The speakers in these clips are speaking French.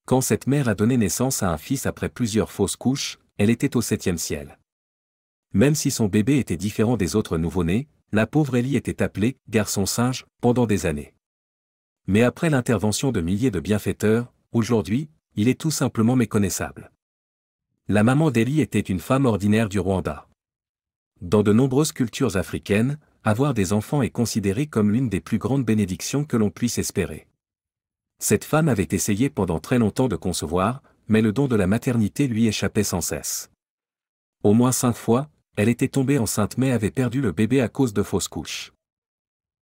Quand cette mère a donné naissance à un fils après plusieurs fausses couches, elle était au 7e ciel. Même si son bébé était différent des autres nouveau-nés, la pauvre Ellie était appelée « garçon singe » pendant des années. Mais après l'intervention de milliers de bienfaiteurs, aujourd'hui, il est tout simplement méconnaissable. La maman d'Ellie était une femme ordinaire du Rwanda. Dans de nombreuses cultures africaines, avoir des enfants est considéré comme l'une des plus grandes bénédictions que l'on puisse espérer. Cette femme avait essayé pendant très longtemps de concevoir, mais le don de la maternité lui échappait sans cesse. Au moins 5 fois, elle était tombée enceinte mais avait perdu le bébé à cause de fausses couches.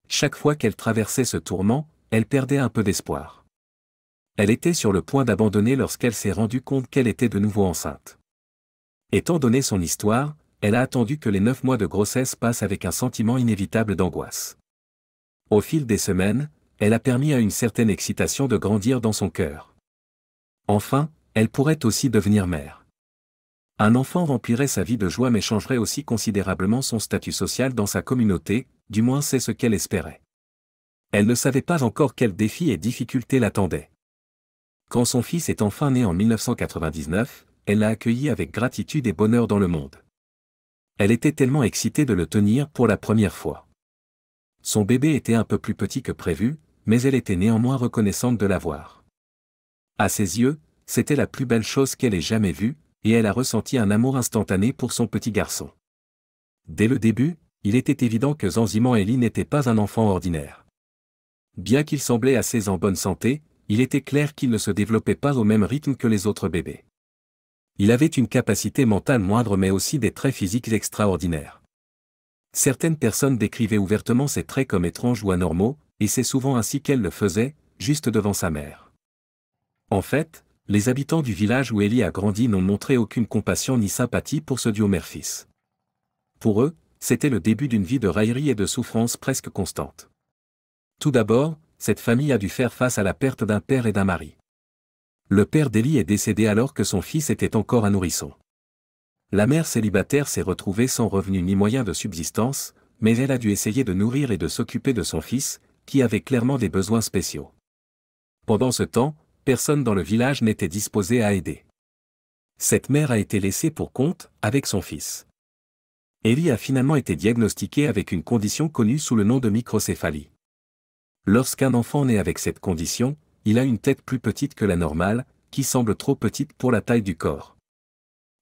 Chaque fois qu'elle traversait ce tourment, elle perdait un peu d'espoir. Elle était sur le point d'abandonner lorsqu'elle s'est rendue compte qu'elle était de nouveau enceinte. Étant donné son histoire, elle a attendu que les 9 mois de grossesse passent avec un sentiment inévitable d'angoisse. Au fil des semaines, elle a permis à une certaine excitation de grandir dans son cœur. Enfin, elle pourrait aussi devenir mère. Un enfant remplirait sa vie de joie mais changerait aussi considérablement son statut social dans sa communauté, du moins c'est ce qu'elle espérait. Elle ne savait pas encore quels défis et difficultés l'attendaient. Quand son fils est enfin né en 1999, elle l'a accueilli avec gratitude et bonheur dans le monde. Elle était tellement excitée de le tenir pour la première fois. Son bébé était un peu plus petit que prévu, mais elle était néanmoins reconnaissante de l'avoir. À ses yeux, c'était la plus belle chose qu'elle ait jamais vue, et elle a ressenti un amour instantané pour son petit garçon. Dès le début, il était évident que Zanziman Ellie n'était pas un enfant ordinaire. Bien qu'il semblait assez en bonne santé, il était clair qu'il ne se développait pas au même rythme que les autres bébés. Il avait une capacité mentale moindre mais aussi des traits physiques extraordinaires. Certaines personnes décrivaient ouvertement ces traits comme étranges ou anormaux, et c'est souvent ainsi qu'elle le faisait, juste devant sa mère. En fait, les habitants du village où Ellie a grandi n'ont montré aucune compassion ni sympathie pour ce duo mère-fils. Pour eux, c'était le début d'une vie de raillerie et de souffrance presque constante. Tout d'abord, cette famille a dû faire face à la perte d'un père et d'un mari. Le père d'Ellie est décédé alors que son fils était encore un nourrisson. La mère célibataire s'est retrouvée sans revenu ni moyen de subsistance, mais elle a dû essayer de nourrir et de s'occuper de son fils, qui avait clairement des besoins spéciaux. Pendant ce temps, personne dans le village n'était disposé à aider. Cette mère a été laissée pour compte, avec son fils. Ellie a finalement été diagnostiquée avec une condition connue sous le nom de microcéphalie. Lorsqu'un enfant naît avec cette condition, il a une tête plus petite que la normale, qui semble trop petite pour la taille du corps.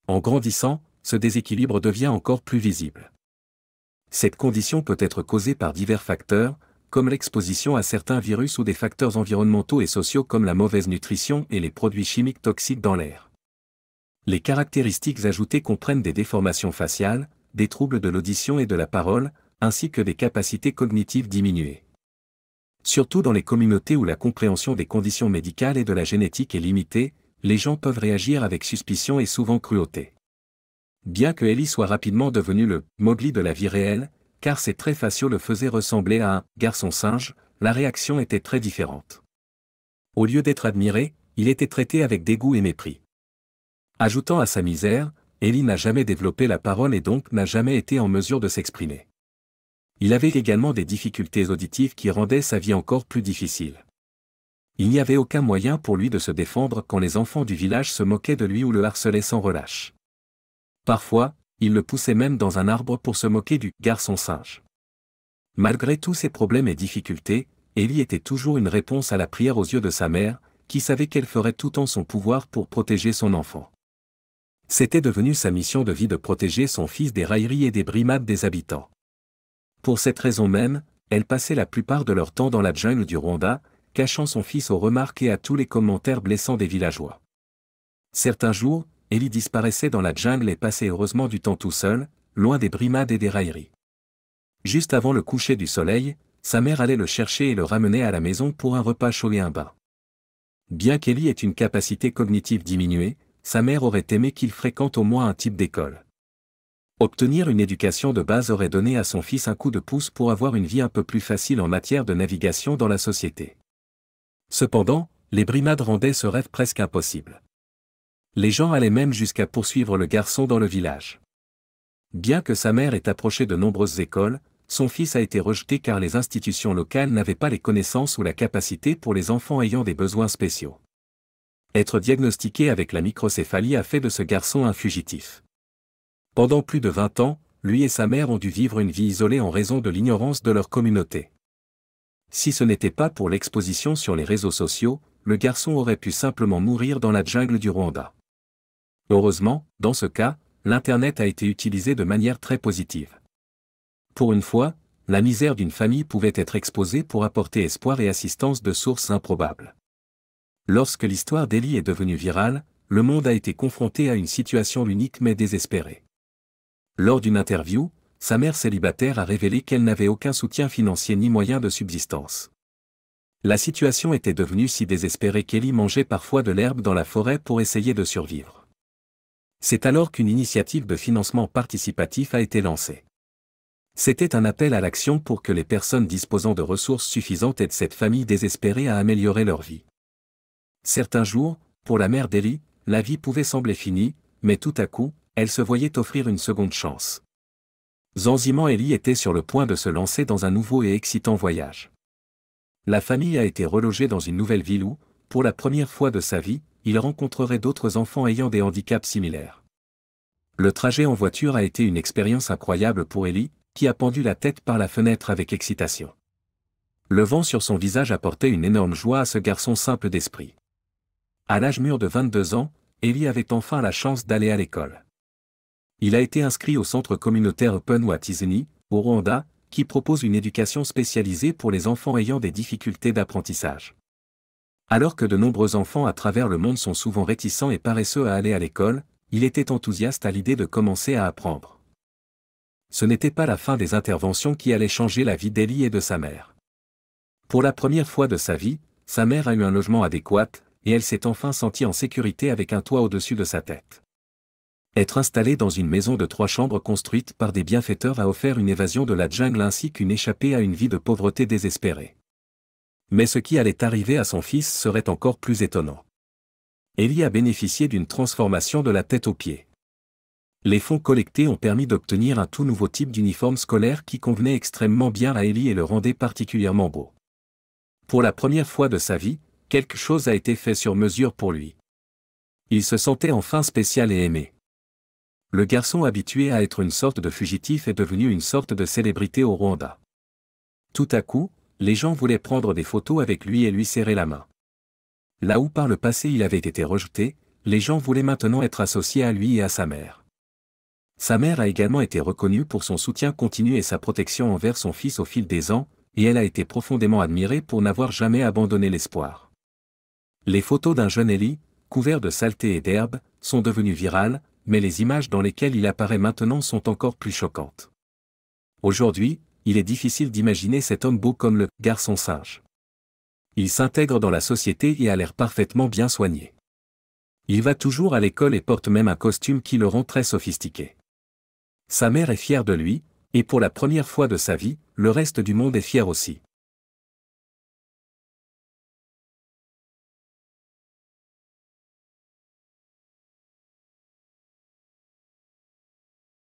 En grandissant, ce déséquilibre devient encore plus visible. Cette condition peut être causée par divers facteurs, comme l'exposition à certains virus ou des facteurs environnementaux et sociaux comme la mauvaise nutrition et les produits chimiques toxiques dans l'air. Les caractéristiques ajoutées comprennent des déformations faciales, des troubles de l'audition et de la parole, ainsi que des capacités cognitives diminuées. Surtout dans les communautés où la compréhension des conditions médicales et de la génétique est limitée, les gens peuvent réagir avec suspicion et souvent cruauté. Bien que Ellie soit rapidement devenu le « Mowgli de la vie réelle », car ses traits faciaux le faisaient ressembler à un « garçon singe », la réaction était très différente. Au lieu d'être admiré, il était traité avec dégoût et mépris. Ajoutant à sa misère, Ellie n'a jamais développé la parole et donc n'a jamais été en mesure de s'exprimer. Il avait également des difficultés auditives qui rendaient sa vie encore plus difficile. Il n'y avait aucun moyen pour lui de se défendre quand les enfants du village se moquaient de lui ou le harcelaient sans relâche. Parfois, ils le poussaient même dans un arbre pour se moquer du « garçon singe ». Malgré tous ces problèmes et difficultés, Ellie était toujours une réponse à la prière aux yeux de sa mère, qui savait qu'elle ferait tout en son pouvoir pour protéger son enfant. C'était devenu sa mission de vie de protéger son fils des railleries et des brimades des habitants. Pour cette raison même, elle passait la plupart de leur temps dans la jungle du Rwanda, cachant son fils aux remarques et à tous les commentaires blessants des villageois. Certains jours, Ellie disparaissait dans la jungle et passait heureusement du temps tout seul, loin des brimades et des railleries. Juste avant le coucher du soleil, sa mère allait le chercher et le ramener à la maison pour un repas chaud et un bain. Bien qu'Ellie ait une capacité cognitive diminuée, sa mère aurait aimé qu'il fréquente au moins un type d'école. Obtenir une éducation de base aurait donné à son fils un coup de pouce pour avoir une vie un peu plus facile en matière de navigation dans la société. Cependant, les brimades rendaient ce rêve presque impossible. Les gens allaient même jusqu'à poursuivre le garçon dans le village. Bien que sa mère ait approché de nombreuses écoles, son fils a été rejeté car les institutions locales n'avaient pas les connaissances ou la capacité pour les enfants ayant des besoins spéciaux. Être diagnostiqué avec la microcéphalie a fait de ce garçon un fugitif. Pendant plus de 20 ans, lui et sa mère ont dû vivre une vie isolée en raison de l'ignorance de leur communauté. Si ce n'était pas pour l'exposition sur les réseaux sociaux, le garçon aurait pu simplement mourir dans la jungle du Rwanda. Heureusement, dans ce cas, l'Internet a été utilisé de manière très positive. Pour une fois, la misère d'une famille pouvait être exposée pour apporter espoir et assistance de sources improbables. Lorsque l'histoire d'Ellie est devenue virale, le monde a été confronté à une situation unique mais désespérée. Lors d'une interview, sa mère célibataire a révélé qu'elle n'avait aucun soutien financier ni moyen de subsistance. La situation était devenue si désespérée qu'Ellie mangeait parfois de l'herbe dans la forêt pour essayer de survivre. C'est alors qu'une initiative de financement participatif a été lancée. C'était un appel à l'action pour que les personnes disposant de ressources suffisantes aident cette famille désespérée à améliorer leur vie. Certains jours, pour la mère d'Ellie, la vie pouvait sembler finie, mais tout à coup, elle se voyait offrir une seconde chance. Zanziman Ellie était sur le point de se lancer dans un nouveau et excitant voyage. La famille a été relogée dans une nouvelle ville où, pour la première fois de sa vie, il rencontrerait d'autres enfants ayant des handicaps similaires. Le trajet en voiture a été une expérience incroyable pour Ellie, qui a pendu la tête par la fenêtre avec excitation. Le vent sur son visage apportait une énorme joie à ce garçon simple d'esprit. À l'âge mûr de 22 ans, Ellie avait enfin la chance d'aller à l'école. Il a été inscrit au centre communautaire Open Watizeni, au Rwanda, qui propose une éducation spécialisée pour les enfants ayant des difficultés d'apprentissage. Alors que de nombreux enfants à travers le monde sont souvent réticents et paresseux à aller à l'école, il était enthousiaste à l'idée de commencer à apprendre. Ce n'était pas la fin des interventions qui allait changer la vie d'Ellie et de sa mère. Pour la première fois de sa vie, sa mère a eu un logement adéquat, et elle s'est enfin sentie en sécurité avec un toit au-dessus de sa tête. Être installée dans une maison de 3 chambres construite par des bienfaiteurs a offert une évasion de la jungle ainsi qu'une échappée à une vie de pauvreté désespérée. Mais ce qui allait arriver à son fils serait encore plus étonnant. Ellie a bénéficié d'une transformation de la tête aux pieds. Les fonds collectés ont permis d'obtenir un tout nouveau type d'uniforme scolaire qui convenait extrêmement bien à Ellie et le rendait particulièrement beau. Pour la première fois de sa vie, quelque chose a été fait sur mesure pour lui. Il se sentait enfin spécial et aimé. Le garçon habitué à être une sorte de fugitif est devenu une sorte de célébrité au Rwanda. Tout à coup, les gens voulaient prendre des photos avec lui et lui serrer la main. Là où par le passé il avait été rejeté, les gens voulaient maintenant être associés à lui et à sa mère. Sa mère a également été reconnue pour son soutien continu et sa protection envers son fils au fil des ans, et elle a été profondément admirée pour n'avoir jamais abandonné l'espoir. Les photos d'un jeune Ellie, couvert de saleté et d'herbe, sont devenues virales, mais les images dans lesquelles il apparaît maintenant sont encore plus choquantes. Aujourd'hui, il est difficile d'imaginer cet homme beau comme le « garçon singe ». Il s'intègre dans la société et a l'air parfaitement bien soigné. Il va toujours à l'école et porte même un costume qui le rend très sophistiqué. Sa mère est fière de lui, et pour la première fois de sa vie, le reste du monde est fier aussi.